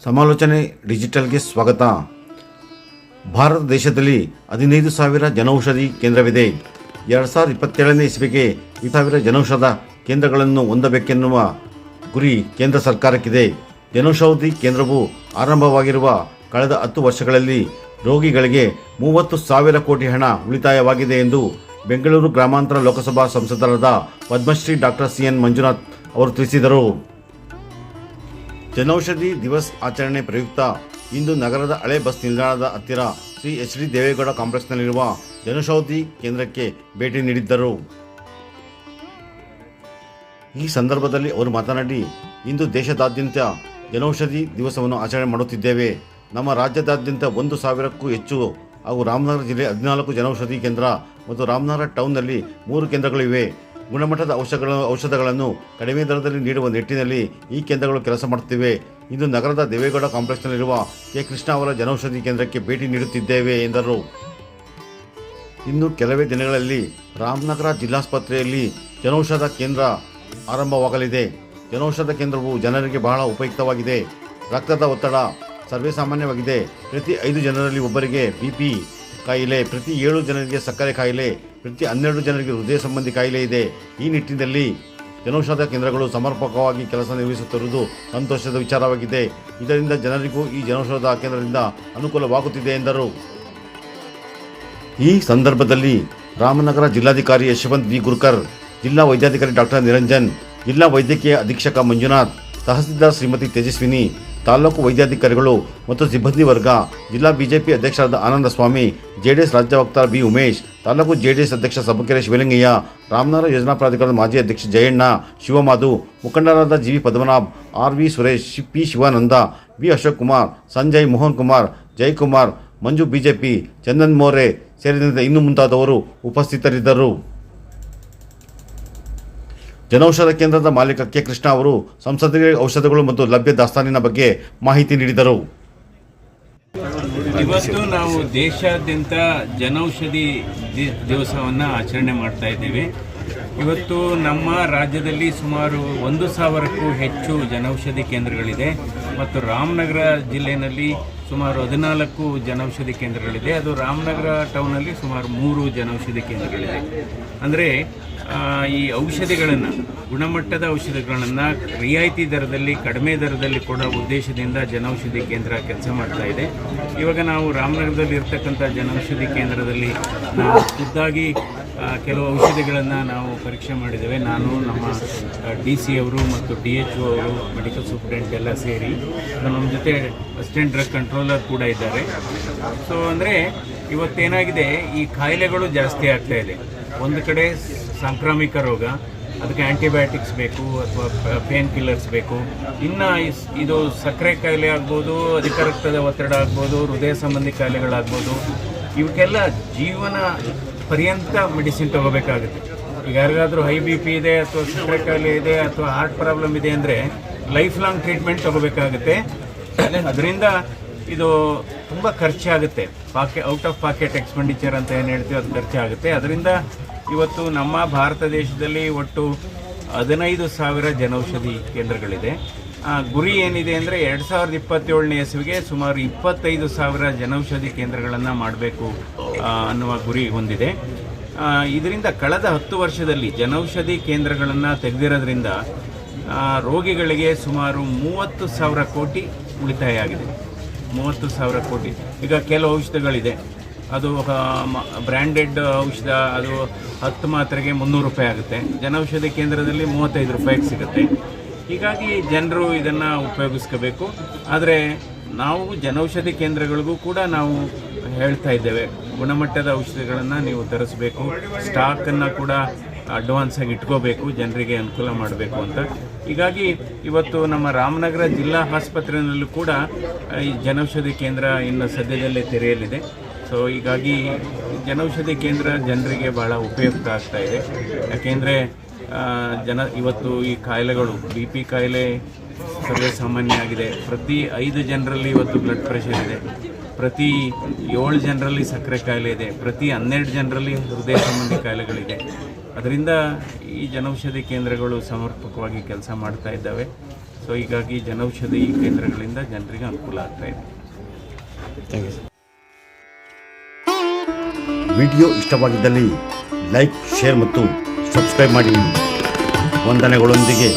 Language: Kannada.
ಸಮಾಲೋಚನೆ ಡಿಜಿಟಲ್ಗೆ ಸ್ವಾಗತ. ಭಾರತ ದೇಶದಲ್ಲಿ 15,000 ಜನೌಷಧಿ ಕೇಂದ್ರವಿದೆ. 2027ನೇ ಇಸ್ವಿಗೆ 20,000 ಜನೌಷಧ ಕೇಂದ್ರಗಳನ್ನು ಹೊಂದಬೇಕೆನ್ನುವ ಗುರಿ ಕೇಂದ್ರ ಸರ್ಕಾರಕ್ಕಿದೆ. ಜನೌಷಧಿ ಕೇಂದ್ರವು ಆರಂಭವಾಗಿರುವ ಕಳೆದ 10 ವರ್ಷಗಳಲ್ಲಿ ರೋಗಿಗಳಿಗೆ 30,000 ಕೋಟಿ ಹಣ ಉಳಿತಾಯವಾಗಿದೆ ಎಂದು ಬೆಂಗಳೂರು ಗ್ರಾಮಾಂತರ ಲೋಕಸಭಾ ಸಂಸದರಾದ ಪದ್ಮಶ್ರೀ ಡಾಕ್ಟರ್ CN ಮಂಜುನಾಥ್ ಅವರು ತಿಳಿಸಿದರು. ಜನೌಷಧಿ ದಿವಸ್ ಆಚರಣೆ ಪ್ರಯುಕ್ತ ಇಂದು ನಗರದ ಹಳೆ ಬಸ್ ನಿಲ್ದಾಣದ ಹತ್ತಿರ ಶ್ರೀ HD ದೇವೇಗೌಡ ಕಾಂಪ್ಲೆಕ್ಸ್ನಲ್ಲಿರುವ ಜನೌಷಧಿ ಕೇಂದ್ರಕ್ಕೆ ಭೇಟಿ ನೀಡಿದ್ದರು. ಈ ಸಂದರ್ಭದಲ್ಲಿ ಅವರು ಮಾತನಾಡಿ, ಇಂದು ದೇಶದಾದ್ಯಂತ ಜನೌಷಧಿ ದಿವಸವನ್ನು ಆಚರಣೆ ಮಾಡುತ್ತಿದ್ದೇವೆ. ನಮ್ಮ ರಾಜ್ಯದಾದ್ಯಂತ 1,000ಕ್ಕೂ ಹೆಚ್ಚು ಹಾಗೂ ರಾಮನಗರ ಜಿಲ್ಲೆ 14 ಜನೌಷಧಿ ಕೇಂದ್ರ ಮತ್ತು ರಾಮನಗರ ಟೌನ್ನಲ್ಲಿ 3 ಕೇಂದ್ರಗಳಿವೆ. ಗುಣಮಟ್ಟದ ಔಷಧಗಳನ್ನು ಕಡಿಮೆ ದರದಲ್ಲಿ ನೀಡುವ ನಿಟ್ಟಿನಲ್ಲಿ ಈ ಕೇಂದ್ರಗಳು ಕೆಲಸ ಮಾಡುತ್ತಿವೆ. ಇಂದು ನಗರದ ದೇವೇಗೌಡ ಕಾಂಪ್ಲೆಕ್ಸ್ನಲ್ಲಿರುವ ಕೆ. ಕೃಷ್ಣ ಅವರ ಜನೌಷಧಿ ಕೇಂದ್ರಕ್ಕೆ ಭೇಟಿ ನೀಡುತ್ತಿದ್ದೇವೆ ಎಂದರು. ಇನ್ನು ಕೆಲವೇ ದಿನಗಳಲ್ಲಿ ರಾಮನಗರ ಜಿಲ್ಲಾಸ್ಪತ್ರೆಯಲ್ಲಿ ಜನೌಷಧ ಕೇಂದ್ರ ಆರಂಭವಾಗಲಿದೆ. ಜನೌಷಧ ಕೇಂದ್ರವು ಜನರಿಗೆ ಬಹಳ ಉಪಯುಕ್ತವಾಗಿದೆ. ರಕ್ತದ ಒತ್ತಡ ಸರ್ವೇಸಾಮಾನ್ಯವಾಗಿದೆ. ಪ್ರತಿ 5 ಜನರಲ್ಲಿ ಒಬ್ಬರಿಗೆ BP ಕಾಯಿಲೆ, ಪ್ರತಿ 7 ಜನರಿಗೆ ಸಕ್ಕರೆ ಕಾಯಿಲೆ, ಪ್ರತಿ 12 ಜನರಿಗೆ ಹೃದಯ ಸಂಬಂಧಿ ಕಾಯಿಲೆ ಇದೆ. ಈ ನಿಟ್ಟಿನಲ್ಲಿ ಜನೌಷಧ ಕೇಂದ್ರಗಳು ಸಮರ್ಪಕವಾಗಿ ಕೆಲಸ ನಿರ್ವಹಿಸುತ್ತಿರುವುದು ಸಂತೋಷದ ವಿಚಾರವಾಗಿದೆ. ಇದರಿಂದ ಜನರಿಗೂ ಈ ಜನೌಷಧ ಕೇಂದ್ರದಿಂದ ಅನುಕೂಲವಾಗುತ್ತಿದೆ ಎಂದರು. ಈ ಸಂದರ್ಭದಲ್ಲಿ ರಾಮನಗರ ಜಿಲ್ಲಾಧಿಕಾರಿ ಯಶವಂತ್ V. ಗುರ್ಕರ್, ಜಿಲ್ಲಾ ವೈದ್ಯಾಧಿಕಾರಿ ಡಾಕ್ಟರ್ ನಿರಂಜನ್, ಜಿಲ್ಲಾ ವೈದ್ಯಕೀಯ ಅಧೀಕ್ಷಕ ಮಂಜುನಾಥ್, ತಹಸೀಲ್ದಾರ್ ಶ್ರೀಮತಿ ತೇಜಸ್ವಿನಿ, ತಾಲೂಕು ವೈದ್ಯಾಧಿಕಾರಿಗಳು ಮತ್ತು ಸಿಬ್ಬಂದಿ ವರ್ಗ, ಜಿಲ್ಲಾ ಬಿಜೆಪಿ ಅಧ್ಯಕ್ಷರಾದ ಆನಂದ ಸ್ವಾಮಿ, JDS ರಾಜ್ಯ ವಕ್ತಾರ B. ಉಮೇಶ್, ತಾಲೂಕು JDS ಅಧ್ಯಕ್ಷ ಸಬ್ಬಕೆರೆ ಶಿವಲಿಂಗಯ್ಯ, ರಾಮನಗರ ಯೋಜನಾ ಪ್ರಾಧಿಕಾರದ ಮಾಜಿ ಅಧ್ಯಕ್ಷ ಜಯಣ್ಣ, ಶಿವಮಾಧು, ಮುಖಂಡರಾದ GV Padmanabh, RV Suresh, P. Shivananda, B. Ashok Kumar, Sanjay, Mohan Kumar, Jayakumar, ಮಂಜು BJP, ಚಂದನ್ ಮೋರೆ ಸೇರಿದಂತೆ ಇನ್ನು ಮುಂತಾದವರು ಉಪಸ್ಥಿತರಿದ್ದರು. ಜನೌಷಧ ಕೇಂದ್ರದ ಮಾಲೀಕ ಕೆ. ಕೃಷ್ಣ ಅವರು ಸಂಸದರಿಗೆ ಔಷಧಗಳು ಮತ್ತು ಲಭ್ಯ ದಾಸ್ತಾನಿನ ಬಗ್ಗೆ ಮಾಹಿತಿ ನೀಡಿದರು. ಇವತ್ತು ನಾವು ದೇಶಾದ್ಯಂತ ಜನೌಷಧಿ ದಿವಸವನ್ನು ಆಚರಣೆ ಮಾಡ್ತಾ ಇದ್ದೇವೆ. ಇವತ್ತು ನಮ್ಮ ರಾಜ್ಯದಲ್ಲಿ ಸುಮಾರು 1,000ಕ್ಕೂ ಹೆಚ್ಚು ಜನೌಷಧಿ ಕೇಂದ್ರಗಳಿದೆ ಮತ್ತು ರಾಮನಗರ ಜಿಲ್ಲೆಯಲ್ಲಿ ಸುಮಾರು 14 ಜನೌಷಧಿ ಕೇಂದ್ರಗಳಿದೆ. ಅದು ರಾಮನಗರ ಟೌನಲ್ಲಿ ಸುಮಾರು 3 ಜನೌಷಧಿ ಕೇಂದ್ರಗಳಿದೆ. ಅಂದರೆ ಈ ಔಷಧಿಗಳನ್ನು, ಗುಣಮಟ್ಟದ ಔಷಧಿಗಳನ್ನು ರಿಯಾಯಿತಿ ದರದಲ್ಲಿ, ಕಡಿಮೆ ದರದಲ್ಲಿ ಕೊಡೋ ಉದ್ದೇಶದಿಂದ ಜನೌಷಧಿ ಕೇಂದ್ರ ಕೆಲಸ ಮಾಡ್ತಾ ಇದೆ. ಇವಾಗ ನಾವು ರಾಮನಗರದಲ್ಲಿ ಇರ್ತಕ್ಕಂಥ ಜನೌಷಧಿ ಕೇಂದ್ರದಲ್ಲಿ ನಾವು ಖುದ್ದಾಗಿ ಕೆಲವು ಔಷಧಿಗಳನ್ನು ನಾವು ಪರೀಕ್ಷೆ ಮಾಡಿದ್ದೇವೆ. ನಾನು, ನಮ್ಮ DC ಅವರು ಮತ್ತು DHO ಅವರು, ಮೆಡಿಕಲ್ ಸೂಪರಿಂಟೆಂಡೆಂಟ್ ಎಲ್ಲ ಸೇರಿ, ನಮ್ಮ ಜೊತೆ ಅಸಿಸ್ಟೆಂಟ್ ಡ್ರಗ್ ಕಂಟ್ರೋಲರ್ ಕೂಡ ಇದ್ದಾರೆ. ಸೊ ಅಂದರೆ ಇವತ್ತೇನಾಗಿದೆ, ಈ ಕಾಯಿಲೆಗಳು ಜಾಸ್ತಿ ಆಗ್ತಾ ಇದೆ. ಒಂದು ಕಡೆ ಸಾಂಕ್ರಾಮಿಕ ರೋಗ, ಅದಕ್ಕೆ ಆ್ಯಂಟಿಬಯೋಟಿಕ್ಸ್ ಬೇಕು ಅಥವಾ ಪೇನ್ ಕಿಲ್ಲರ್ಸ್ ಬೇಕು. ಇನ್ನು ಇದು ಸಕ್ಕರೆ ಕಾಯಿಲೆ ಆಗ್ಬೋದು, ಅಧಿಕ ರಕ್ತದ ಒತ್ತಡ ಆಗ್ಬೋದು, ಹೃದಯ ಸಂಬಂಧಿ ಕಾಯಿಲೆಗಳಾಗ್ಬೋದು. ಇವಕ್ಕೆಲ್ಲ ಜೀವನ ಪರ್ಯಂತ ಮೆಡಿಸಿನ್ ತಗೋಬೇಕಾಗುತ್ತೆ. ಈಗ ಯಾರಿಗಾದರೂ ಹೈ BP ಇದೆ ಅಥವಾ ಸಕ್ಕರೆ ಕಾಯಿಲೆ ಇದೆ ಅಥವಾ ಹಾರ್ಟ್ ಪ್ರಾಬ್ಲಮ್ ಇದೆ ಅಂದರೆ ಲೈಫ್ ಲಾಂಗ್ ಟ್ರೀಟ್ಮೆಂಟ್ ತಗೋಬೇಕಾಗುತ್ತೆ. ಅದರಿಂದ ಇದು ತುಂಬ ಖರ್ಚಾಗುತ್ತೆ. ಔಟ್ ಆಫ್ ಪಾಕೆಟ್ ಎಕ್ಸ್ಪೆಂಡಿಚರ್ ಅಂತ ಏನು ಹೇಳ್ತೀವಿ, ಅದು ಖರ್ಚಾಗುತ್ತೆ. ಅದರಿಂದ ಇವತ್ತು ನಮ್ಮ ಭಾರತ ದೇಶದಲ್ಲಿ ಒಟ್ಟು 15,000 ಜನೌಷಧಿ ಕೇಂದ್ರಗಳಿದೆ. ಗುರಿ ಏನಿದೆ ಅಂದರೆ 2027ನೇ ಇಸ್ವಿಗೆ ಸುಮಾರು 25,000 ಜನೌಷಧಿ ಕೇಂದ್ರಗಳನ್ನು ಮಾಡಬೇಕು ಅನ್ನುವ ಗುರಿ ಹೊಂದಿದೆ. ಇದರಿಂದ ಕಳೆದ 10 ವರ್ಷದಲ್ಲಿ ಜನೌಷಧಿ ಕೇಂದ್ರಗಳನ್ನು ತೆಗೆದಿರೋದ್ರಿಂದ ರೋಗಿಗಳಿಗೆ ಸುಮಾರು 30,000 ಕೋಟಿ ಉಳಿತಾಯ ಆಗಿದೆ. 30,000 ಕೋಟಿ. ಈಗ ಕೆಲವು ಔಷಧಗಳಿದೆ, ಅದು ಬ್ರ್ಯಾಂಡೆಡ್ ಔಷಧ, ಅದು 10 ಮಾತ್ರೆಗೆ 300 ರೂಪಾಯಿ ಆಗುತ್ತೆ. ಜನೌಷಧಿ ಕೇಂದ್ರದಲ್ಲಿ 35 ರೂಪಾಯಿಗೆ ಸಿಗುತ್ತೆ. ಹೀಗಾಗಿ ಜನರು ಇದನ್ನು ಉಪಯೋಗಿಸ್ಕೋಬೇಕು. ಆದರೆ ನಾವು ಜನೌಷಧಿ ಕೇಂದ್ರಗಳಿಗೂ ಕೂಡ ನಾವು ಹೇಳ್ತಾ ಇದ್ದೇವೆ, ಗುಣಮಟ್ಟದ ಔಷಧಿಗಳನ್ನು ನೀವು ತರಿಸಬೇಕು, ಸ್ಟಾಕನ್ನು ಕೂಡ ಅಡ್ವಾನ್ಸ್ ಆಗಿ ಇಟ್ಕೋಬೇಕು, ಜನರಿಗೆ ಅನುಕೂಲ ಮಾಡಬೇಕು ಅಂತ. ಹೀಗಾಗಿ ಇವತ್ತು ನಮ್ಮ ರಾಮನಗರ ಜಿಲ್ಲಾ ಆಸ್ಪತ್ರೆಯಲ್ಲೂ ಕೂಡ ಈ ಜನೌಷಧಿ ಕೇಂದ್ರ ಇನ್ನು ಸದ್ಯದಲ್ಲೇ ತೆರೆಯಲಿದೆ. ಸೊ ಹೀಗಾಗಿ ಜನೌಷಧಿ ಕೇಂದ್ರ ಜನರಿಗೆ ಭಾಳ ಉಪಯುಕ್ತ ಆಗ್ತಾ ಇದೆ. ಯಾಕೆಂದರೆ ಇವತ್ತು ಈ ಕಾಯಿಲೆಗಳು, BP ಕಾಯಿಲೆ ಸರ್ವೇ ಸಾಮಾನ್ಯ ಆಗಿದೆ. ಪ್ರತಿ 5 ಜನರಲ್ಲಿ ಇವತ್ತು ಬ್ಲಡ್ ಪ್ರೆಷರ್ ಇದೆ, ಪ್ರತಿ 7 ಜನರಲ್ಲಿ ಸಕ್ಕರೆ ಕಾಯಿಲೆ ಇದೆ, ಪ್ರತಿ 12 ಜನರಲ್ಲಿ ಹೃದಯ ಸಂಬಂಧಿ ಕಾಯಿಲೆಗಳಿದೆ. ಅದರಿಂದ ಈ ಜನೌಷಧಿ ಕೇಂದ್ರಗಳು ಸಮರ್ಪಕವಾಗಿ ಕೆಲಸ ಮಾಡ್ತಾ ಇದ್ದಾವೆ. ಸೊ ಹೀಗಾಗಿ ಜನೌಷಧಿ ಕೇಂದ್ರಗಳಿಂದ ಜನರಿಗೆ ಅನುಕೂಲ ಆಗ್ತಾ ಇದೆ. Thank you. ವಿಡಿಯೋ ಇಷ್ಟವಾಗಿದ್ದಲ್ಲಿ ಲೈಕ್, ಶೇರ್ ಮತ್ತು ಸಬ್ಸ್ಕ್ರೈಬ್ ಮಾಡಿ. ವಂದನೆಗಳೊಂದಿಗೆ